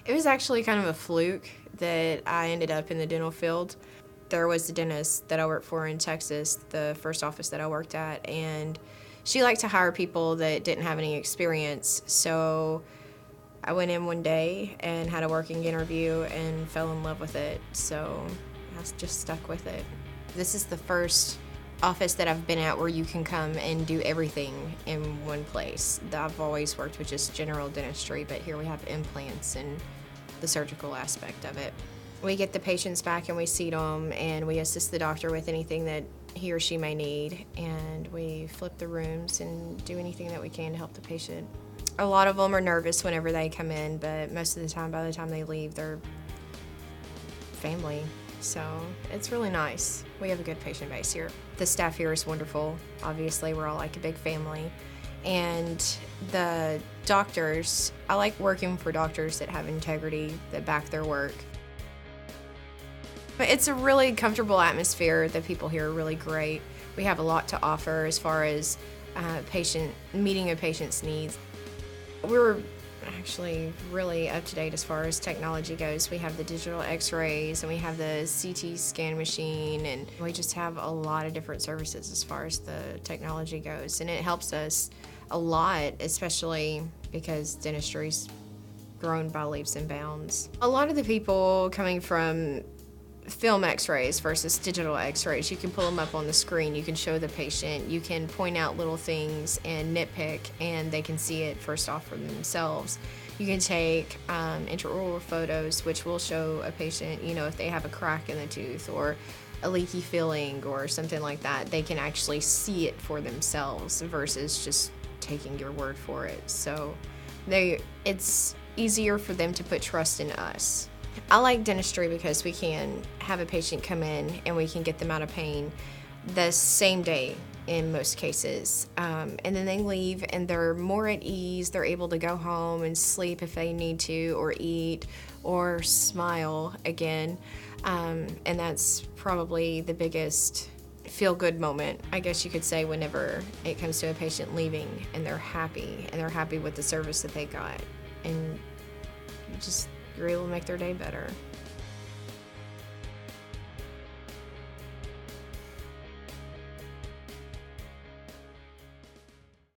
It was actually kind of a fluke that I ended up in the dental field. There was the dentist that I worked for in Texas, the first office that I worked at, and she liked to hire people that didn't have any experience. So I went in one day and had a working interview and fell in love with it. So I just stuck with it. This is the first office that I've been at where you can come and do everything in one place. I've always worked with just general dentistry, but here we have implants and the surgical aspect of it. We get the patients back and we seat them, and we assist the doctor with anything that he or she may need, and we flip the rooms and do anything that we can to help the patient. A lot of them are nervous whenever they come in, but most of the time, by the time they leave, they're family. So it's really nice. We have a good patient base here. The staff here is wonderful. Obviously, we're all like a big family. And the doctors, I like working for doctors that have integrity, that back their work. But it's a really comfortable atmosphere. The people here are really great. We have a lot to offer as far as meeting a patient's needs. We're actually really up to date as far as technology goes. We have the digital x-rays and we have the CT scan machine, and we just have a lot of different services as far as the technology goes. And it helps us a lot, especially because dentistry's grown by leaps and bounds. A lot of the people coming from film x-rays versus digital x-rays, you can pull them up on the screen, you can show the patient, you can point out little things and nitpick, and they can see it first off for themselves. You can take intraoral photos, which will show a patient, if they have a crack in the tooth or a leaky filling or something like that. They can actually see it for themselves versus just taking your word for it. So it's easier for them to put trust in us. I like dentistry because we can have a patient come in and we can get them out of pain the same day in most cases. And then they leave and they're more at ease. They're able to go home and sleep if they need to, or eat, or smile again. And that's probably the biggest feel-good moment, I guess you could say, whenever it comes to a patient leaving and they're happy with the service that they got. And just you're able to make their day better.